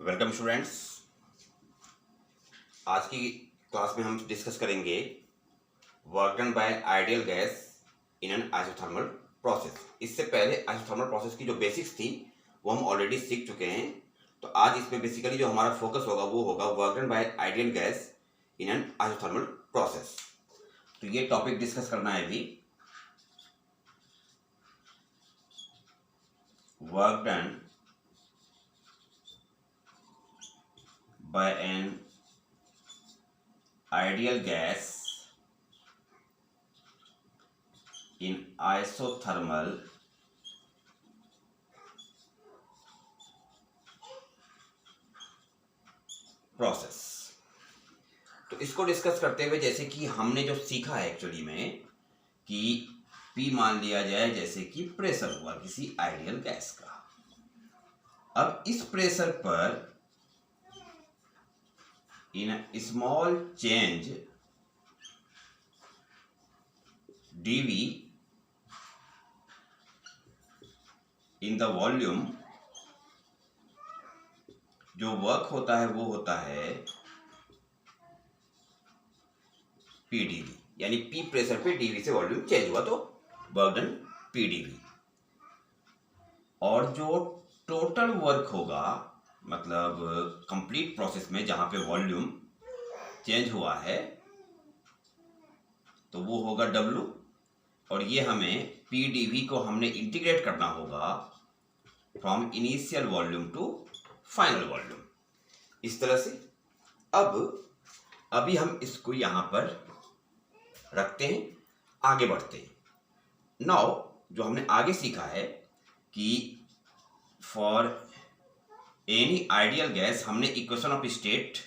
Welcome students. आज की class में हम डिस्कस करेंगे work done by ideal gas in an isothermal process. इससे पहले आइसोथर्मल प्रोसेस की जो बेसिक्स थी वो हम ऑलरेडी सीख चुके हैं। तो आज इसमें बेसिकली जो हमारा फोकस होगा वो होगा work done by ideal gas in an isothermal process. तो ये टॉपिक डिस्कस करना है अभी। Work done by an ideal gas in isothermal process। तो इसको डिस्कस करते हुए जैसे कि हमने जो सीखा है एक्चुअली में कि P मान लिया जाए जैसे कि प्रेशर हुआ किसी आइडियल गैस का। अब इस प्रेशर पर in a small change dV in the volume जो वर्क होता है वो होता है PdV, यानी P प्रेशर पे dV से वॉल्यूम चेंज हुआ तो वर्क डन PdV। और जो टोटल वर्क होगा मतलब कंप्लीट प्रोसेस में जहां पे वॉल्यूम चेंज हुआ है तो वो होगा W। और ये हमें PdV को हमने इंटीग्रेट करना होगा from initial volume to final volume, इस तरह से। अभी हम इसको यहां पर रखते हैं, आगे बढ़ते हैं। नाउ जो हमने आगे सीखा है कि फॉर एनी आइडियल गैस हमने इक्वेशन ऑफ स्टेट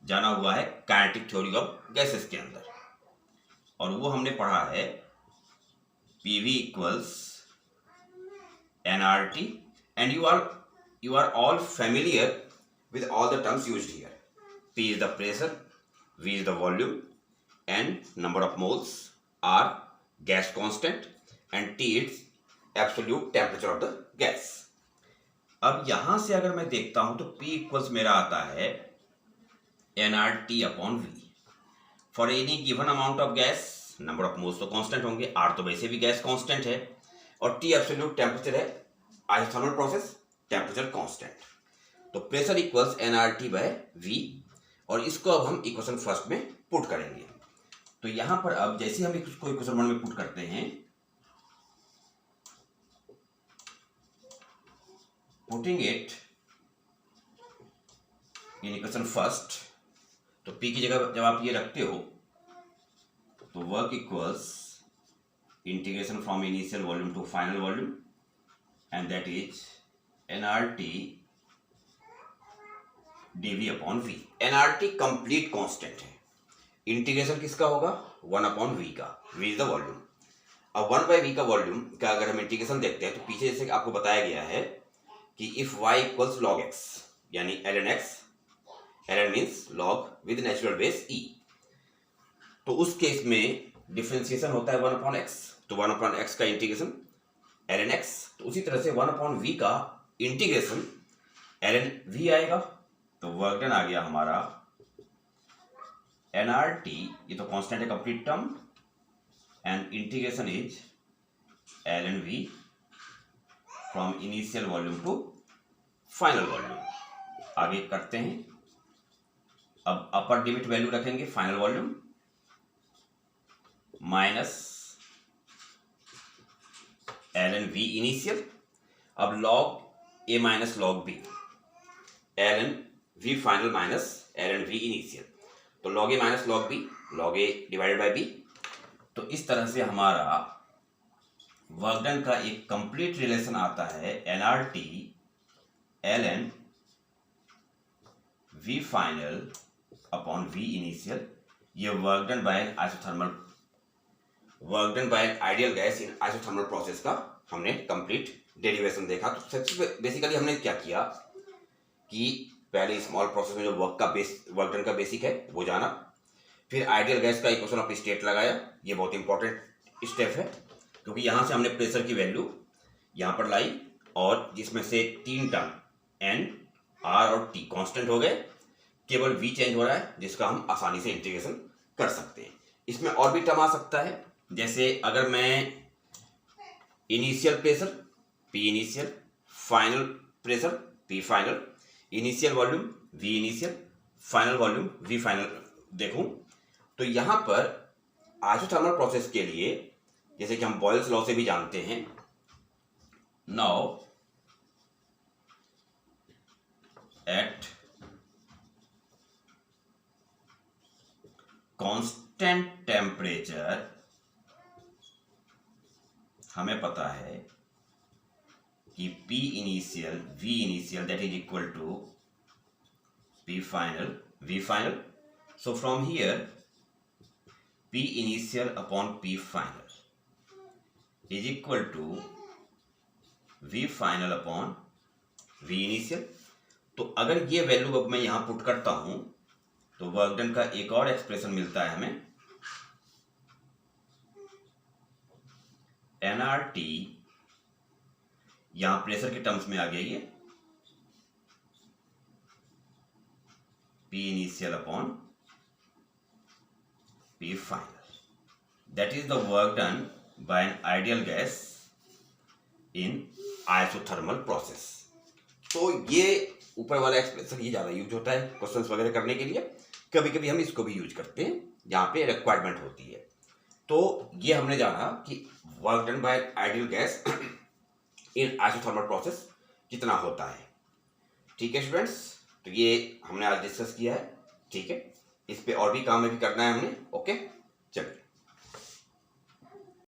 जाना हुआ है काइनेटिक थ्योरी ऑफ गैसेस के अंदर, और वो हमने पढ़ा है PV equals nRT, and you are all familiar with all the terms used here. P is the pressure, V is the volume, N number of moles, R gas constant, and T is absolute temperature of the gas. अब यहां से अगर मैं देखता हूं तो P equals मेरा आता है nRT upon V for any given amount of gas. Number of moles तो कांस्टेंट होंगे, R तो वैसे भी गैस कांस्टेंट है, और T एब्सोल्यूट टेम्परेचर है, आइसोथर्मल प्रोसेस टेम्परेचर कांस्टेंट। तो pressure equals nRT by V, और इसको अब हम इक्वेशन फर्स्ट में पुट करेंगे। तो यहां पर अब जैसे हम इसको इक्वेशन वन में पुट करते हैं, putting it in equation first, तो P की जगह जब आप ये रखते हो तो work equals integration from initial volume to final volume, and that is nRT dV upon V। nRT complete constant है, इंटीग्रेशन किसका होगा 1 अपॉन V का, V इज द वॉल्यूम। अब 1 बाई V का वॉल्यूम का अगर हम इंटीग्रेशन देखते हैं तो पीछे जैसे आपको बताया गया है कि if y equals log x, यानी ln x, ln means log with natural base e, तो उस केस में डिफरेंशिएशन होता है 1 अपॉन x, तो 1 अपॉन x का इंटीग्रेशन ln x, तो उसी तरह से 1 अपॉन v का इंटीग्रेशन ln v आएगा। तो वर्क डन आ गया हमारा nRT, ये तो कांस्टेंट है complete term, and integration is ln v from initial volume to final volume. आगे करते हैं, अब अपर लिमिट वैल्यू रखेंगे final volume minus ln v initial, अब log a minus log b, ln v final minus ln v initial, तो log a minus log b, log a divided by b। तो इस तरह से हमारा work done का एक कंप्लीट रिलेशन आता है nRT ln v final upon v initial. ये work done by isothermal, work done by ideal gas in isothermal process का हमने कंप्लीट डेरिवेशन देखा। तो सबसे बेसिकली हमने क्या किया कि पहले स्मॉल प्रोसेस में जो वर्क डन का बेसिक है वो जाना, फिर आइडियल गैस का इक्वेशन ऑफ स्टेट लगाया। ये बहुत इंपॉर्टेंट स्टेप है क्योंकि यहां से हमने प्रेशर की वैल्यू यहां पर लाई, और जिसमें से 3 टर्म N आर और टी कांस्टेंट हो गए, केवल वी चेंज हो रहा है जिसका हम आसानी से इंटीग्रेशन कर सकते हैं। इसमें और भी टर्म आ सकता है, जैसे अगर मैं initial pressure P initial, final pressure P final, initial volume v initial, final volume we final देखूं, तो यहां पर आइसोथर्मल प्रोसेस के लिए, जैसे कि हम बॉयल्स लॉ से भी जानते हैं, नाउ एट कांस्टेंट टेम्परेचर हमें पता है कि P initial V initial that is equal to P final V final. So from here P initial upon P final is equal to V final upon V initial. तो अगर ये value अब मैं यहां पुट करता हूं तो वर्क डन का एक और एक्सप्रेशन मिलता है हमें, nRT यहां प्रेशर के टर्म्स में आ गया ये P initial upon P final. That is the work done by an ideal gas in isothermal process. तो ये ऊपर वाला एक्सप्रेशन ये ज़्यादा यूज होता है क्वेश्चंस वगैरह करने के लिए, कभी कभी हम इसको भी यूज करते हैं जहाँ पे रिक्वायरमेंट होती है। तो ये हमने जाना कि work done by ideal gas in isothermal process कितना होता है। ठीक है स्टूडेंट्स, तो ये हमने आज डिस्कस किया है। ठीक है, इस पे और भी काम में भी करना है हमने। ओके, चलिए।